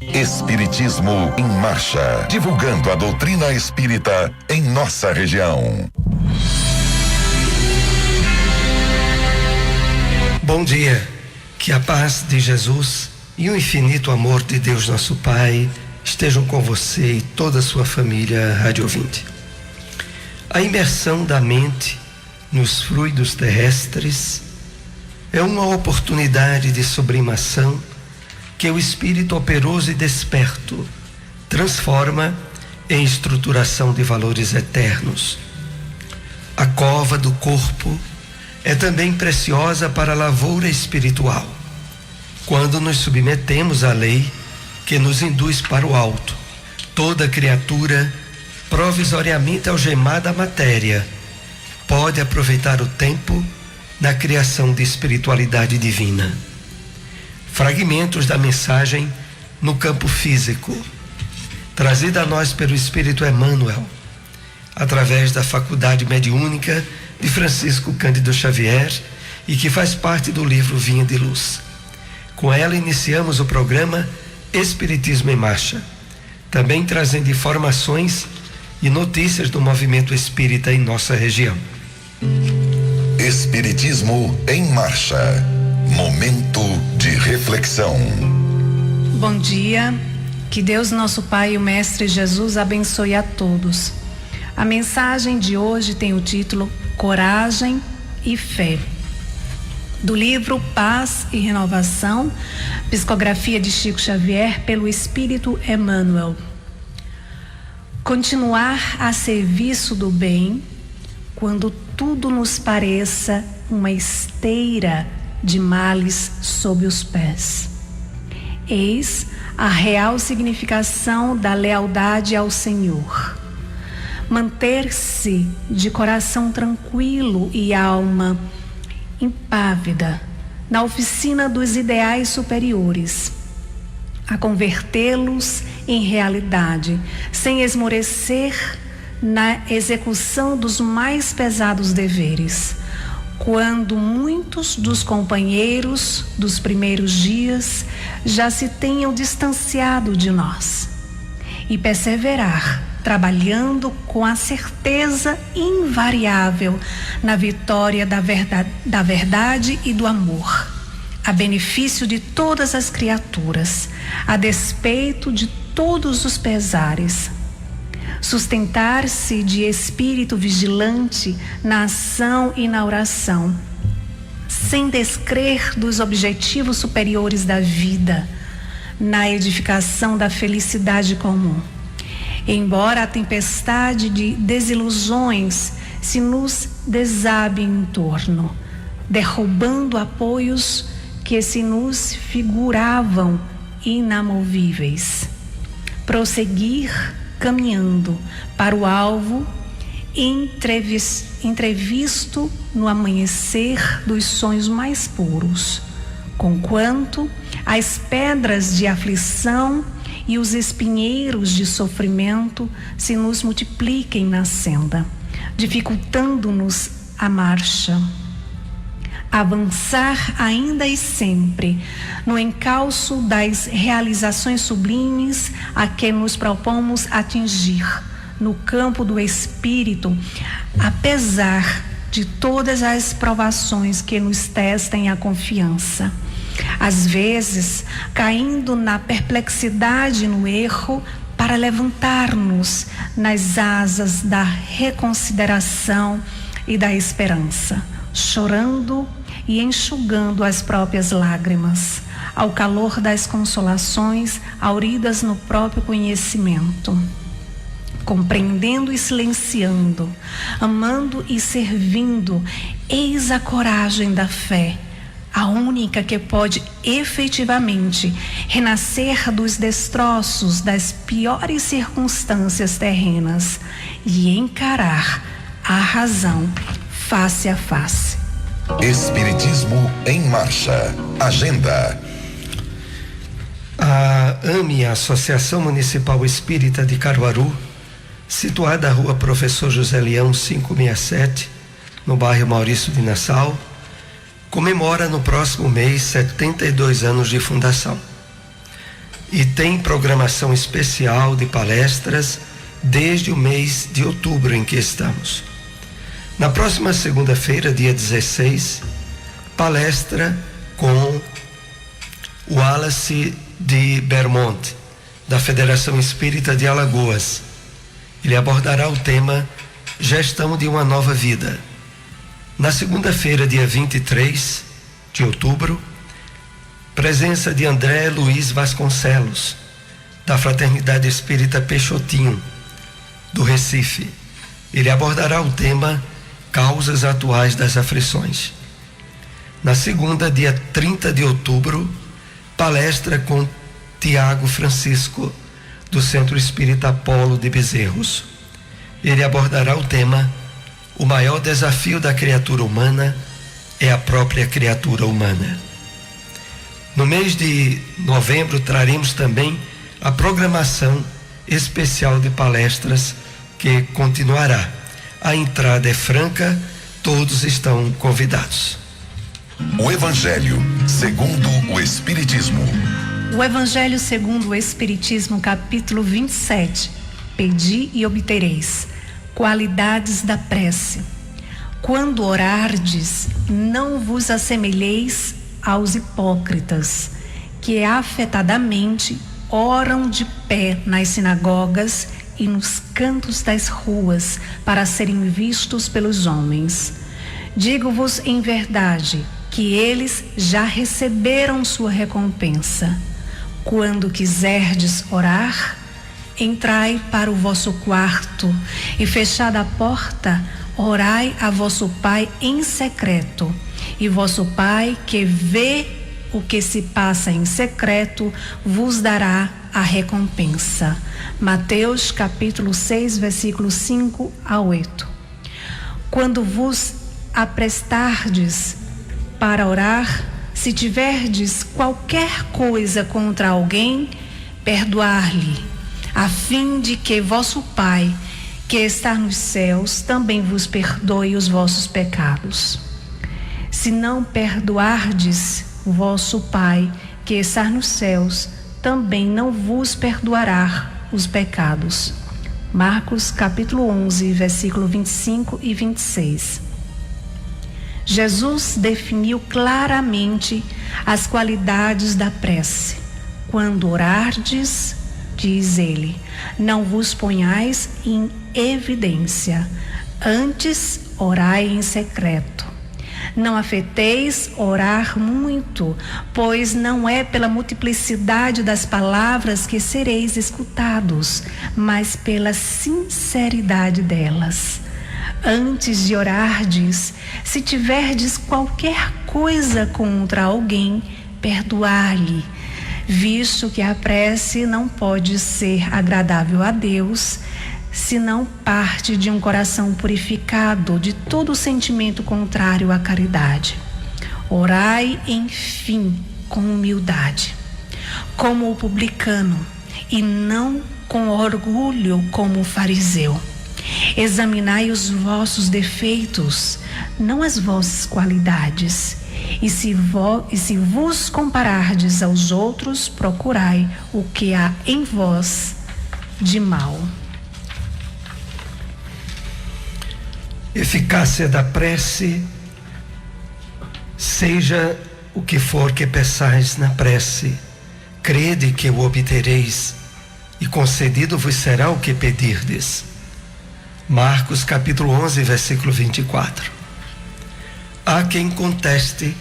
Espiritismo em Marcha, divulgando a doutrina espírita em nossa região. Bom dia, que a paz de Jesus e o infinito amor de Deus nosso Pai estejam com você e toda a sua família rádio ouvinte. A imersão da mente nos fluidos terrestres é uma oportunidade de sublimação que o espírito operoso e desperto transforma em estruturação de valores eternos. A cova do corpo é também preciosa para a lavoura espiritual, quando nos submetemos à lei que nos induz para o alto. Toda criatura provisoriamente algemada à matéria pode aproveitar o tempo na criação de espiritualidade divina. Fragmentos da mensagem no campo físico, trazida a nós pelo Espírito Emmanuel, através da faculdade mediúnica de Francisco Cândido Xavier e que faz parte do livro Vinha de Luz. Com ela iniciamos o programa Espiritismo em Marcha, também trazendo informações e notícias do movimento espírita em nossa região. Espiritismo em Marcha. Momento de reflexão. Bom dia, que Deus nosso Pai e o Mestre Jesus abençoe a todos. A mensagem de hoje tem o título Coragem e Fé, do livro Paz e Renovação, psicografia de Chico Xavier pelo Espírito Emmanuel. Continuar a serviço do bem quando tudo nos pareça uma esteira de males sob os pés. Eis a real significação da lealdade ao Senhor. Manter-se de coração tranquilo e alma impávida na oficina dos ideais superiores, a convertê-los em realidade, sem esmorecer na execução dos mais pesados deveres, quando muitos dos companheiros dos primeiros dias já se tenham distanciado de nós, e perseverar, trabalhando com a certeza invariável na vitória da verdade e do amor, a benefício de todas as criaturas, a despeito de todos os pesares. Sustentar-se de espírito vigilante na ação e na oração, sem descrer dos objetivos superiores da vida, na edificação da felicidade comum. Embora a tempestade de desilusões se nos desabe em torno, derrubando apoios que se nos figuravam inamovíveis. Prosseguir caminhando para o alvo entrevisto no amanhecer dos sonhos mais puros, conquanto as pedras de aflição e os espinheiros de sofrimento se nos multipliquem na senda, dificultando-nos a marcha. Avançar ainda e sempre no encalço das realizações sublimes a que nos propomos atingir no campo do espírito, apesar de todas as provações que nos testem a confiança. Às vezes, caindo na perplexidade e no erro, para levantar-nos nas asas da reconsideração e da esperança, chorando e enxugando as próprias lágrimas, ao calor das consolações auridas no próprio conhecimento. Compreendendo e silenciando, amando e servindo, eis a coragem da fé, a única que pode efetivamente renascer dos destroços das piores circunstâncias terrenas e encarar a razão face a face. Espiritismo em Marcha. Agenda. A AME, a Associação Municipal Espírita de Caruaru, situada na rua Professor José Leão 567, no bairro Maurício de Nassau, comemora no próximo mês 72 anos de fundação. e tem programação especial de palestras desde o mês de outubro em que estamos. Na próxima segunda-feira, dia 16, palestra com o Wallace de Bermond, da Federação Espírita de Alagoas. Ele abordará o tema Gestão de uma Nova Vida. Na segunda-feira, dia 23 de outubro, presença de André Luiz Vasconcelos, da Fraternidade Espírita Peixotinho, do Recife. Ele abordará o tema Causas Atuais das Aflições. Na segunda, dia 30 de outubro, palestra com Tiago Francisco, do Centro Espírita Apolo de Bezerros. Ele abordará o tema O maior desafio da criatura humana é a própria criatura humana. No mês de novembro traremos também a programação especial de palestras que continuará. A entrada é franca, todos estão convidados. O Evangelho segundo o Espiritismo. O Evangelho segundo o Espiritismo, capítulo 27. Pedi e obtereis. Qualidades da prece. Quando orardes, não vos assemelheis aos hipócritas, que afetadamente oram de pé nas sinagogas e nos cantos das ruas para serem vistos pelos homens. Digo-vos em verdade que eles já receberam sua recompensa. Quando quiserdes orar, entrai para o vosso quarto e, fechada a porta, orai a vosso Pai em secreto, e vosso Pai, que vê o que se passa em secreto, vos dará a recompensa. Mateus capítulo 6, versículos 5 a 8. Quando vos aprestardes para orar, se tiverdes qualquer coisa contra alguém, perdoar-lhe, a fim de que vosso Pai, que está nos céus, também vos perdoe os vossos pecados. Se não perdoardes, vosso Pai, que está nos céus, também não vos perdoará os pecados. Marcos capítulo 11, versículo 25 e 26. Jesus definiu claramente as qualidades da prece. Quando orardes, diz ele, não vos ponhais em evidência, antes orai em secreto. Não afeteis orar muito, pois não é pela multiplicidade das palavras que sereis escutados, mas pela sinceridade delas. Antes de orardes, se tiverdes qualquer coisa contra alguém, perdoar-lhe, visto que a prece não pode ser agradável a Deus, se não parte de um coração purificado de todo sentimento contrário à caridade. Orai, enfim, com humildade, como o publicano, e não com orgulho como o fariseu. Examinai os vossos defeitos, não as vossas qualidades. E se vos comparardes aos outros, procurai o que há em vós de mal. Eficácia da prece, seja o que for que peçais na prece, crede que o obtereis, e concedido vos será o que pedirdes. Marcos capítulo 11, versículo 24. Há quem conteste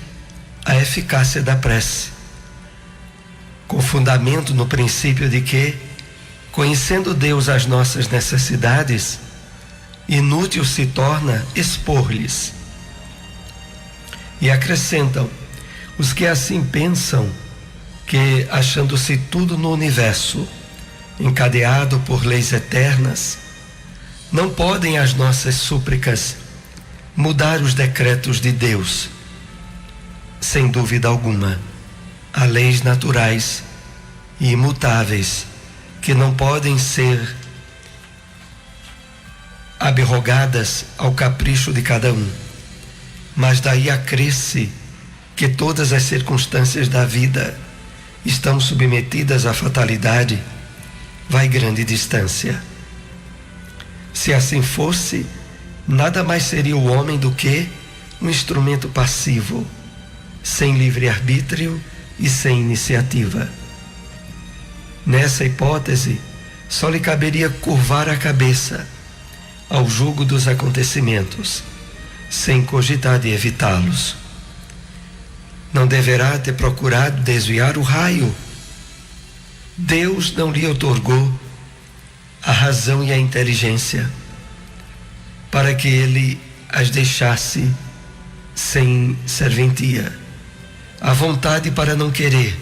a eficácia da prece, com fundamento no princípio de que, conhecendo Deus as nossas necessidades, inútil se torna expor-lhes. E acrescentam, os que assim pensam, que achando-se tudo no universo, encadeado por leis eternas, não podem as nossas súplicas mudar os decretos de Deus. Sem dúvida alguma, há leis naturais e imutáveis que não podem ser abrogadas ao capricho de cada um. Mas daí acresce que todas as circunstâncias da vida estão submetidas à fatalidade, vai grande distância. Se assim fosse, nada mais seria o homem do que um instrumento passivo, sem livre-arbítrio e sem iniciativa. Nessa hipótese, só lhe caberia curvar a cabeça ao jugo dos acontecimentos, sem cogitar de evitá-los. Não deverá ter procurado desviar o raio. Deus não lhe outorgou a razão e a inteligência para que ele as deixasse sem serventia, a vontade para não querer,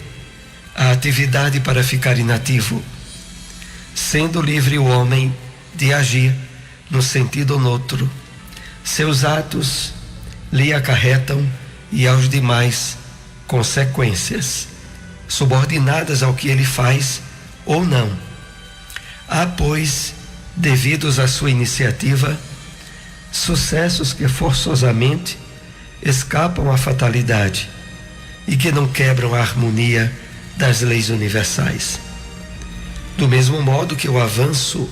a atividade para ficar inativo, sendo livre o homem de agir no sentido ou noutro. Seus atos lhe acarretam e aos demais consequências, subordinadas ao que ele faz ou não. Há, pois, devidos à sua iniciativa, sucessos que forçosamente escapam à fatalidade e que não quebram a harmonia das leis universais. Do mesmo modo que o avanço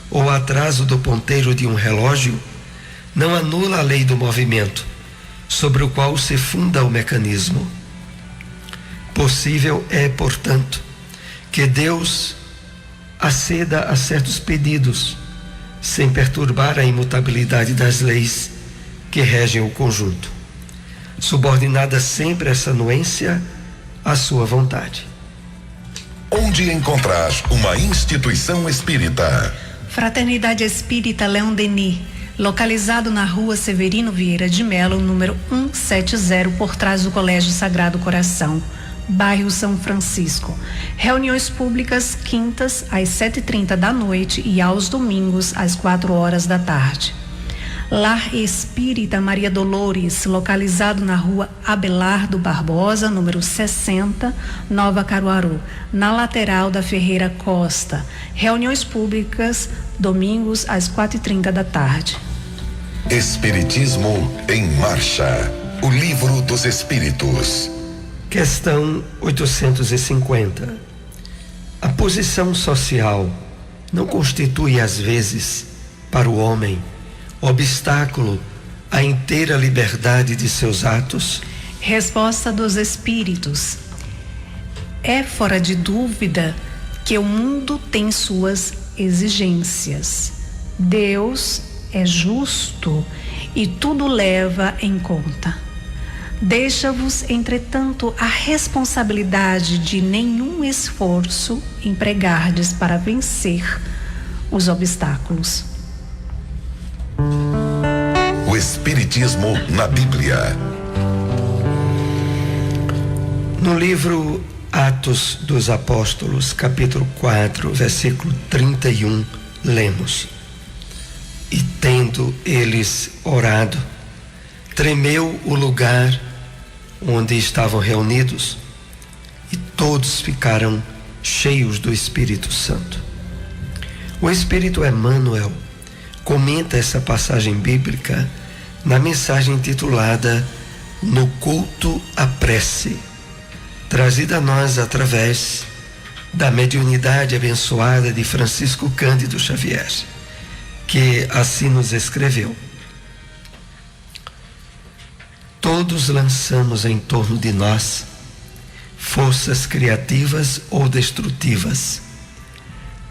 ou atraso do ponteiro de um relógio não anula a lei do movimento, sobre o qual se funda o mecanismo. Possível é, portanto, que Deus aceda a certos pedidos, sem perturbar a imutabilidade das leis que regem o conjunto, subordinada sempre essa anuência à sua vontade. Onde encontrar uma instituição espírita? Fraternidade Espírita Leão Denis, localizado na rua Severino Vieira de Melo, número 170, por trás do Colégio Sagrado Coração, bairro São Francisco. Reuniões públicas quintas às 7h30 da noite e aos domingos às 4h da tarde. Lar Espírita Maria Dolores, localizado na rua Abelardo Barbosa, número 60, Nova Caruaru, na lateral da Ferreira Costa. Reuniões públicas domingos às 4h30 da tarde. Espiritismo em Marcha, o livro dos Espíritos. Questão 850. A posição social não constitui, às vezes, para o homem, obstáculo à inteira liberdade de seus atos? Resposta dos Espíritos. É fora de dúvida que o mundo tem suas exigências. Deus é justo e tudo leva em conta. Deixa-vos, entretanto, a responsabilidade de nenhum esforço empregardes para vencer os obstáculos. O Espiritismo na Bíblia. No livro Atos dos Apóstolos, capítulo 4, versículo 31, lemos: E tendo eles orado, tremeu o lugar onde estavam reunidos, e todos ficaram cheios do Espírito Santo. O Espírito Emmanuel comenta essa passagem bíblica na mensagem intitulada No Culto à Prece, trazida a nós através da mediunidade abençoada de Francisco Cândido Xavier, que assim nos escreveu: Todos lançamos em torno de nós forças criativas ou destrutivas,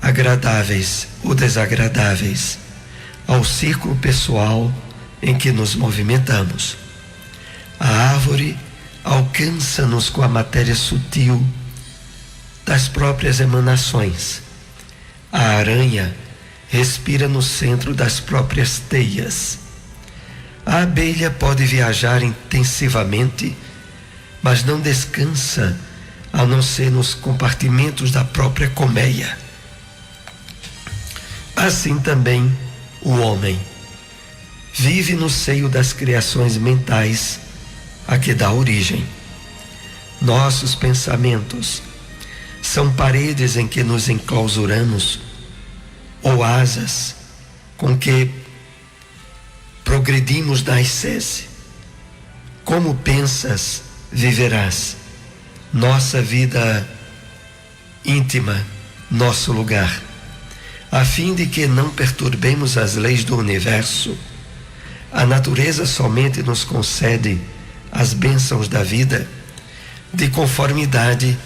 agradáveis ou desagradáveis, ao círculo pessoal em que nos movimentamos. A árvore alcança-nos com a matéria sutil das próprias emanações. A aranha respira no centro das próprias teias. A abelha pode viajar intensivamente, mas não descansa a não ser nos compartimentos da própria colmeia. Assim também o homem vive no seio das criações mentais a que dá origem. Nossos pensamentos são paredes em que nos enclausuramos, ou asas com que progredimos da ascese. Como pensas, viverás. Nossa vida íntima, nosso lugar, a fim de que não perturbemos as leis do universo. A natureza somente nos concede as bênçãos da vida de conformidade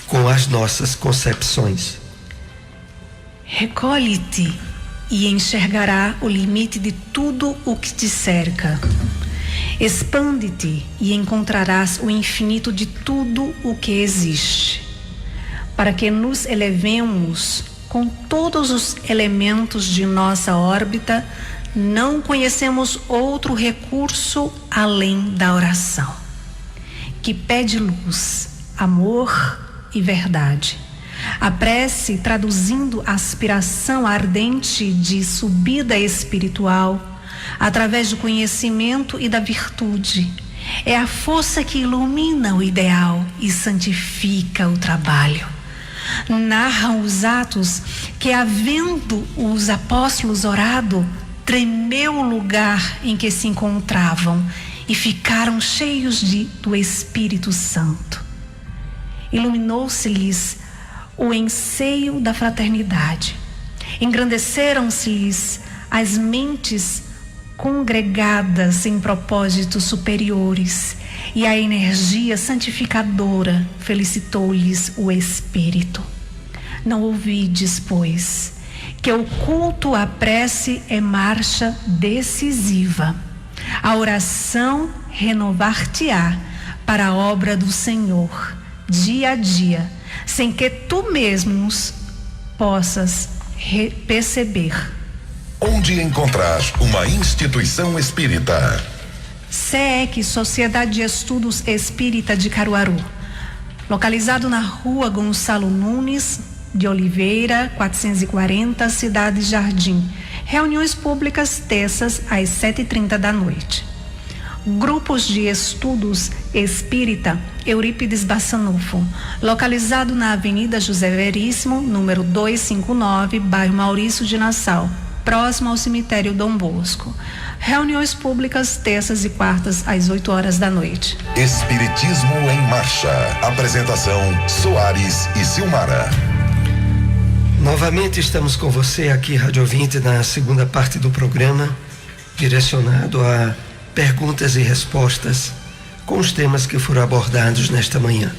com as nossas concepções. Recolhe-te e enxergará o limite de tudo o que te cerca. Expande-te e encontrarás o infinito de tudo o que existe. Para que nos elevemos com todos os elementos de nossa órbita, não conhecemos outro recurso além da oração, que pede luz, amor e verdade. A prece, traduzindo a aspiração ardente de subida espiritual, através do conhecimento e da virtude, é a força que ilumina o ideal e santifica o trabalho. Narram os Atos que, havendo os apóstolos orado, tremeu o lugar em que se encontravam e ficaram cheios do Espírito Santo. Iluminou-se-lhes o enseio da fraternidade. Engrandeceram-se-lhes as mentes congregadas em propósitos superiores, e a energia santificadora felicitou-lhes o espírito. Não ouvides, pois, que o culto à prece é marcha decisiva. A oração renovar-te-á para a obra do Senhor, dia a dia, sem que tu mesmos possas perceber. Onde encontrar uma instituição espírita? SEEC, Sociedade de Estudos Espírita de Caruaru, localizado na Rua Gonçalo Nunes de Oliveira, 440, Cidade Jardim. Reuniões públicas terças às 7h30 da noite. Grupos de Estudos Espírita Eurípides Bassanufo, localizado na Avenida José Veríssimo, número 259, bairro Maurício de Nassau, próximo ao cemitério Dom Bosco. Reuniões públicas terças e quartas às 8h da noite. Espiritismo em Marcha. Apresentação: Soares e Silmara. Novamente estamos com você aqui, Rádio Ouvinte, na segunda parte do programa, direcionado a perguntas e respostas com os temas que foram abordados nesta manhã.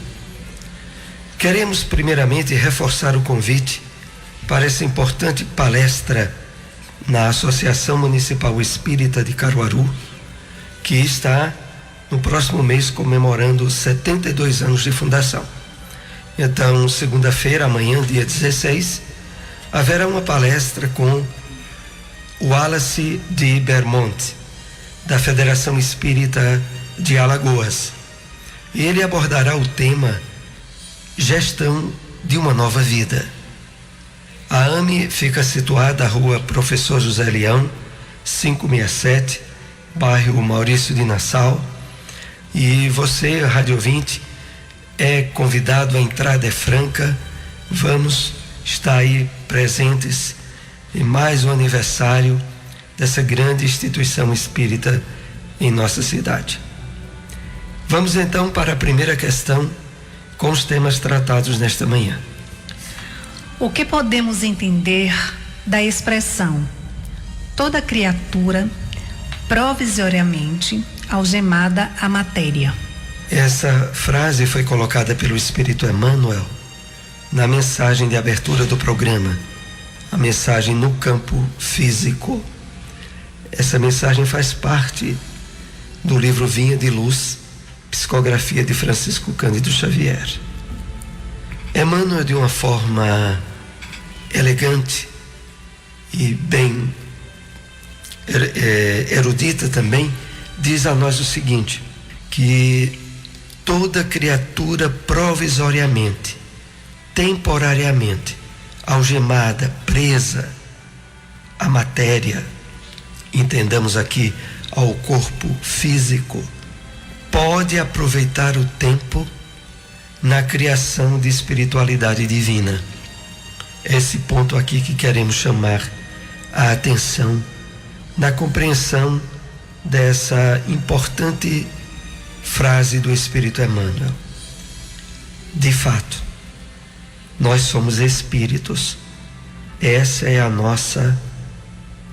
Queremos primeiramente reforçar o convite para essa importante palestra na Associação Municipal Espírita de Caruaru, que está no próximo mês comemorando 72 anos de fundação. Então, segunda-feira, amanhã, dia 16, haverá uma palestra com o Wallace de Bermonte, da Federação Espírita de Alagoas. Ele abordará o tema Gestão de uma Nova Vida. A AME fica situada na Rua Professor José Leão, 567, bairro Maurício de Nassau. E você, Rádio Ouvinte, é convidado, a entrada é franca. Vamos estar aí presentes em mais um aniversário dessa grande instituição espírita em nossa cidade. Vamos então para a primeira questão com os temas tratados nesta manhã. O que podemos entender da expressão toda criatura provisoriamente algemada à matéria? Essa frase foi colocada pelo Espírito Emmanuel na mensagem de abertura do programa, a mensagem no campo físico. Essa mensagem faz parte do livro Vinha de Luz, psicografia de Francisco Cândido Xavier. Emmanuel, de uma forma elegante e bem erudita também, diz a nós o seguinte, que toda criatura provisoriamente, temporariamente, algemada, presa à matéria, entendamos aqui ao corpo físico, pode aproveitar o tempo na criação de espiritualidade divina. Esse ponto aqui que queremos chamar a atenção na compreensão dessa importante frase do Espírito Emmanuel. De fato, Nós somos espíritos. Essa é a nossa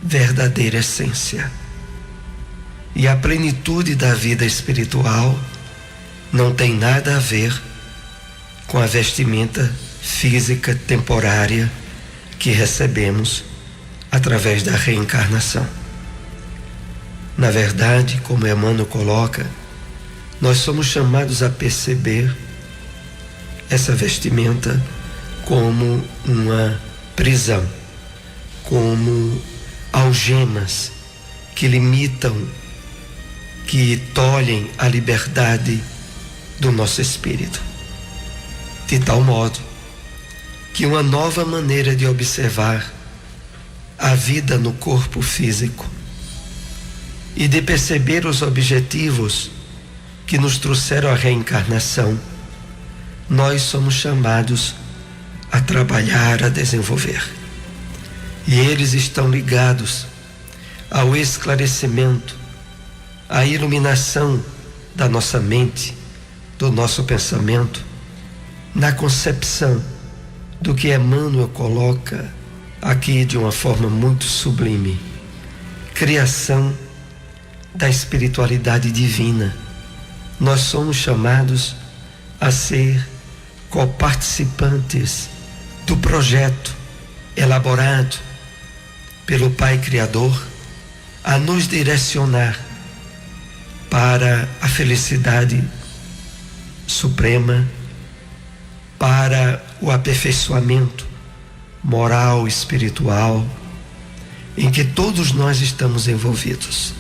verdadeira essência. E a plenitude da vida espiritual não tem nada a ver com a vestimenta física temporária que recebemos através da reencarnação. Na verdade, como Emmanuel coloca, nós somos chamados a perceber essa vestimenta como uma prisão, como algemas que limitam, que tolhem a liberdade do nosso espírito. De tal modo que uma nova maneira de observar a vida no corpo físico e de perceber os objetivos que nos trouxeram a reencarnação, nós somos chamados a trabalhar, a desenvolver. E eles estão ligados ao esclarecimento, à iluminação da nossa mente, do nosso pensamento, na concepção do que Emmanuel coloca aqui de uma forma muito sublime: criação da espiritualidade divina. Nós somos chamados a ser coparticipantes do projeto elaborado pelo Pai Criador, a nos direcionar para a felicidade suprema, para o aperfeiçoamento moral, espiritual, em que todos nós estamos envolvidos.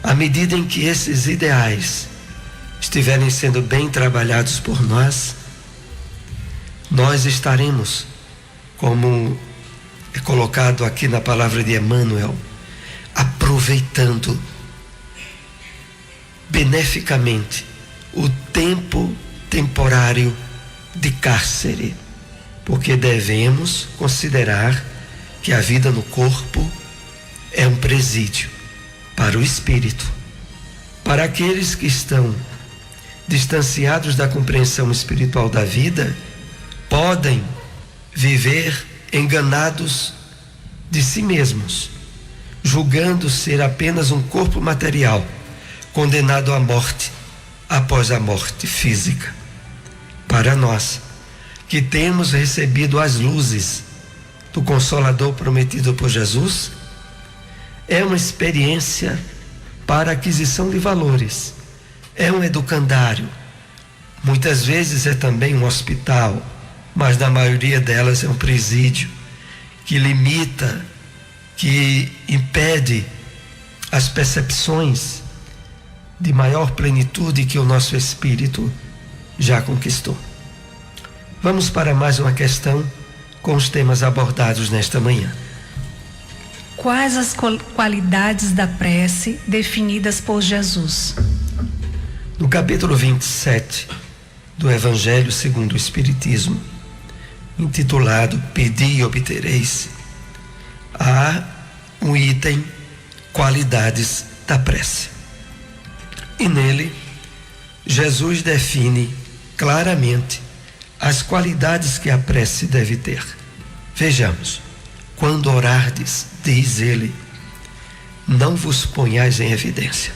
À medida em que esses ideais estiverem sendo bem trabalhados por nós, nós estaremos, como é colocado aqui na palavra de Emmanuel, aproveitando beneficamente o tempo temporário de cárcere, porque devemos considerar que a vida no corpo é um presídio para o espírito. Para aqueles que estão distanciados da compreensão espiritual da vida, podem viver enganados de si mesmos, julgando ser apenas um corpo material, condenado à morte após a morte física. Para nós, que temos recebido as luzes do Consolador prometido por Jesus, é uma experiência para aquisição de valores, é um educandário, muitas vezes é também um hospital, mas na maioria delas é um presídio que limita, que impede as percepções de maior plenitude que o nosso espírito já conquistou. Vamos para mais uma questão com os temas abordados nesta manhã. Quais as qualidades da prece definidas por Jesus? No capítulo 27 do Evangelho segundo o Espiritismo, intitulado Pedi e Obtereis, há um item, qualidades da prece. E nele, Jesus define claramente as qualidades que a prece deve ter. Vejamos: quando orardes, diz ele, não vos ponhais em evidência.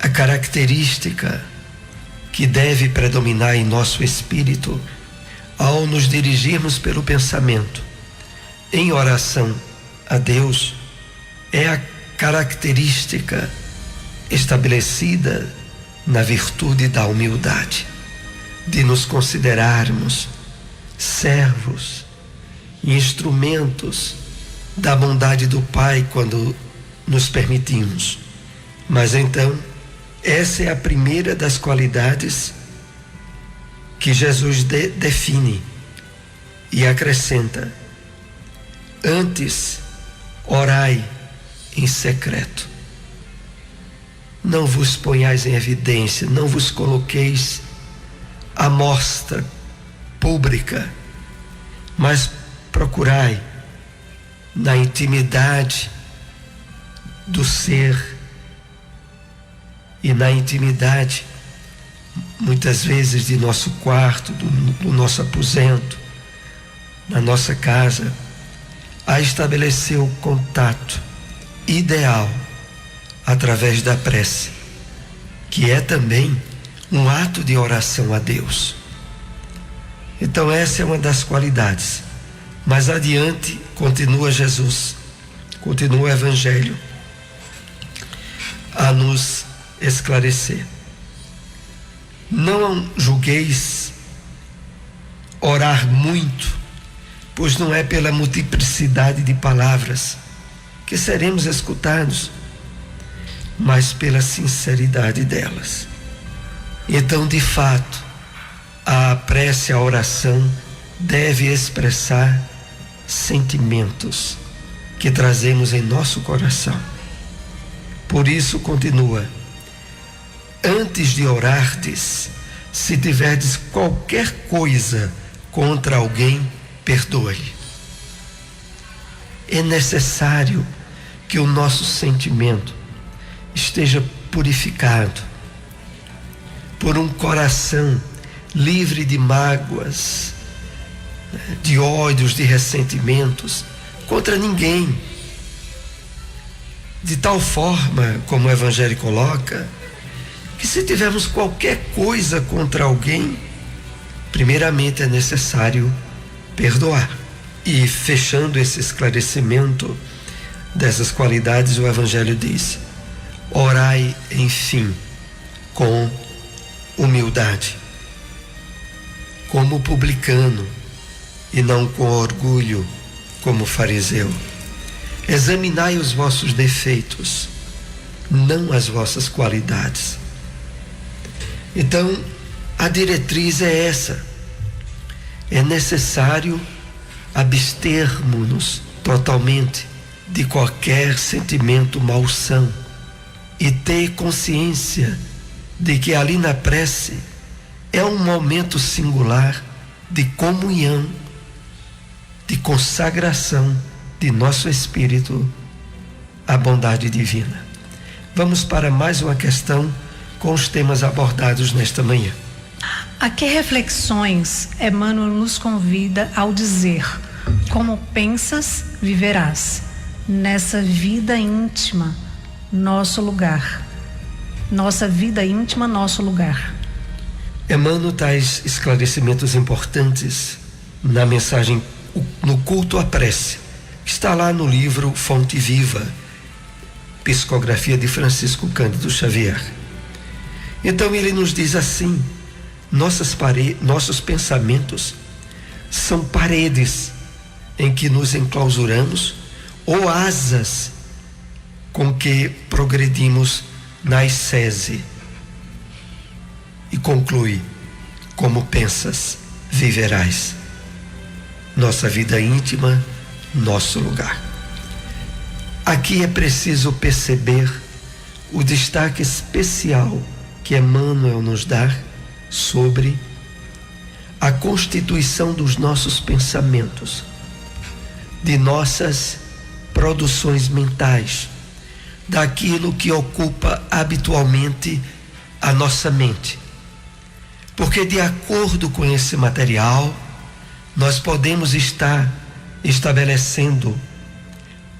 A característica que deve predominar em nosso espírito ao nos dirigirmos pelo pensamento em oração a Deus é a característica estabelecida na virtude da humildade, de nos considerarmos servos, instrumentos da bondade do Pai quando nos permitimos. Mas então, essa é a primeira das qualidades que Jesus define e acrescenta: antes orai em secreto. Não vos ponhais em evidência, não vos coloqueis à mostra pública, mas procurai na intimidade do ser e na intimidade muitas vezes de nosso quarto, do nosso aposento, na nossa casa, a estabelecer o contato ideal através da prece, que é também um ato de oração a Deus. Então essa é uma das qualidades. Mais adiante, continua Jesus, continua o Evangelho a nos esclarecer. Não julgueis orar muito, pois não é pela multiplicidade de palavras que seremos escutados, mas pela sinceridade delas. Então, de fato, a prece, a oração deve expressar sentimentos que trazemos em nosso coração. Por isso, continua: antes de orardes, se tiverdes qualquer coisa contra alguém, perdoe-lhe. É necessário que o nosso sentimento esteja purificado por um coração livre de mágoas, de ódios, de ressentimentos contra ninguém. De tal forma, como o Evangelho coloca, que se tivermos qualquer coisa contra alguém, primeiramente é necessário perdoar. E fechando esse esclarecimento dessas qualidades, o Evangelho diz: orai, enfim, com humildade, como publicano, e não com orgulho, como fariseu. Examinai os vossos defeitos, não as vossas qualidades. Então, a diretriz é essa: é necessário abstermos-nos totalmente de qualquer sentimento malsão e ter consciência de que ali na prece é um momento singular de comunhão, de consagração de nosso espírito à bondade divina. Vamos para mais uma questão com os temas abordados nesta manhã. A que reflexões Emmanuel nos convida ao dizer: como pensas, viverás. Nessa vida íntima, nosso lugar. Nossa vida íntima, nosso lugar. Emmanuel traz esclarecimentos importantes na mensagem, no culto à prece, que está lá no livro Fonte Viva, psicografia de Francisco Cândido Xavier. Então ele nos diz assim: nossos pensamentos são paredes em que nos enclausuramos, ou asas com que progredimos na ascese. E conclui: como pensas, viverás. Nossa vida íntima, nosso lugar. Aqui é preciso perceber o destaque especial que Emmanuel nos dá sobre a constituição dos nossos pensamentos, de nossas produções mentais, daquilo que ocupa habitualmente a nossa mente. Porque de acordo com esse material, nós podemos estar estabelecendo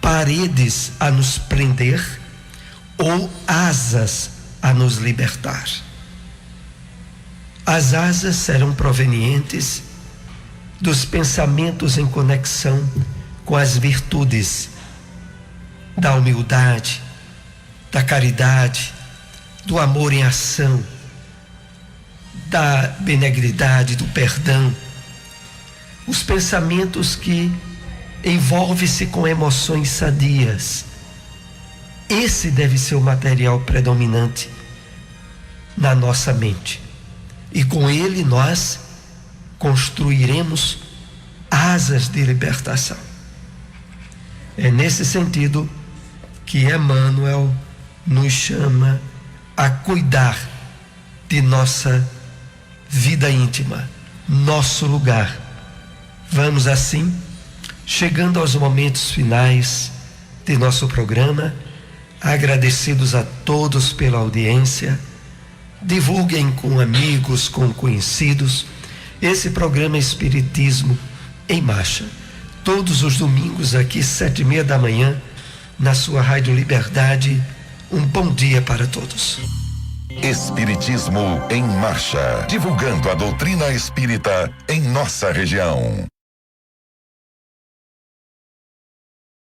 paredes a nos prender ou asas a nos libertar. As asas serão provenientes dos pensamentos em conexão com as virtudes da humildade, da caridade, do amor em ação, da benignidade, do perdão. Os pensamentos que envolvem-se com emoções sadias. Esse deve ser o material predominante na nossa mente. E com ele nós construiremos asas de libertação. É nesse sentido que Emmanuel nos chama a cuidar de nossa vida íntima, nosso lugar. Vamos assim, chegando aos momentos finais de nosso programa, agradecidos a todos pela audiência, Divulguem com amigos, com conhecidos, esse programa Espiritismo em Marcha. Todos os domingos aqui, 7:30 da manhã, na sua Rádio Liberdade. Um bom dia para todos. Espiritismo em Marcha. Divulgando a doutrina espírita em nossa região.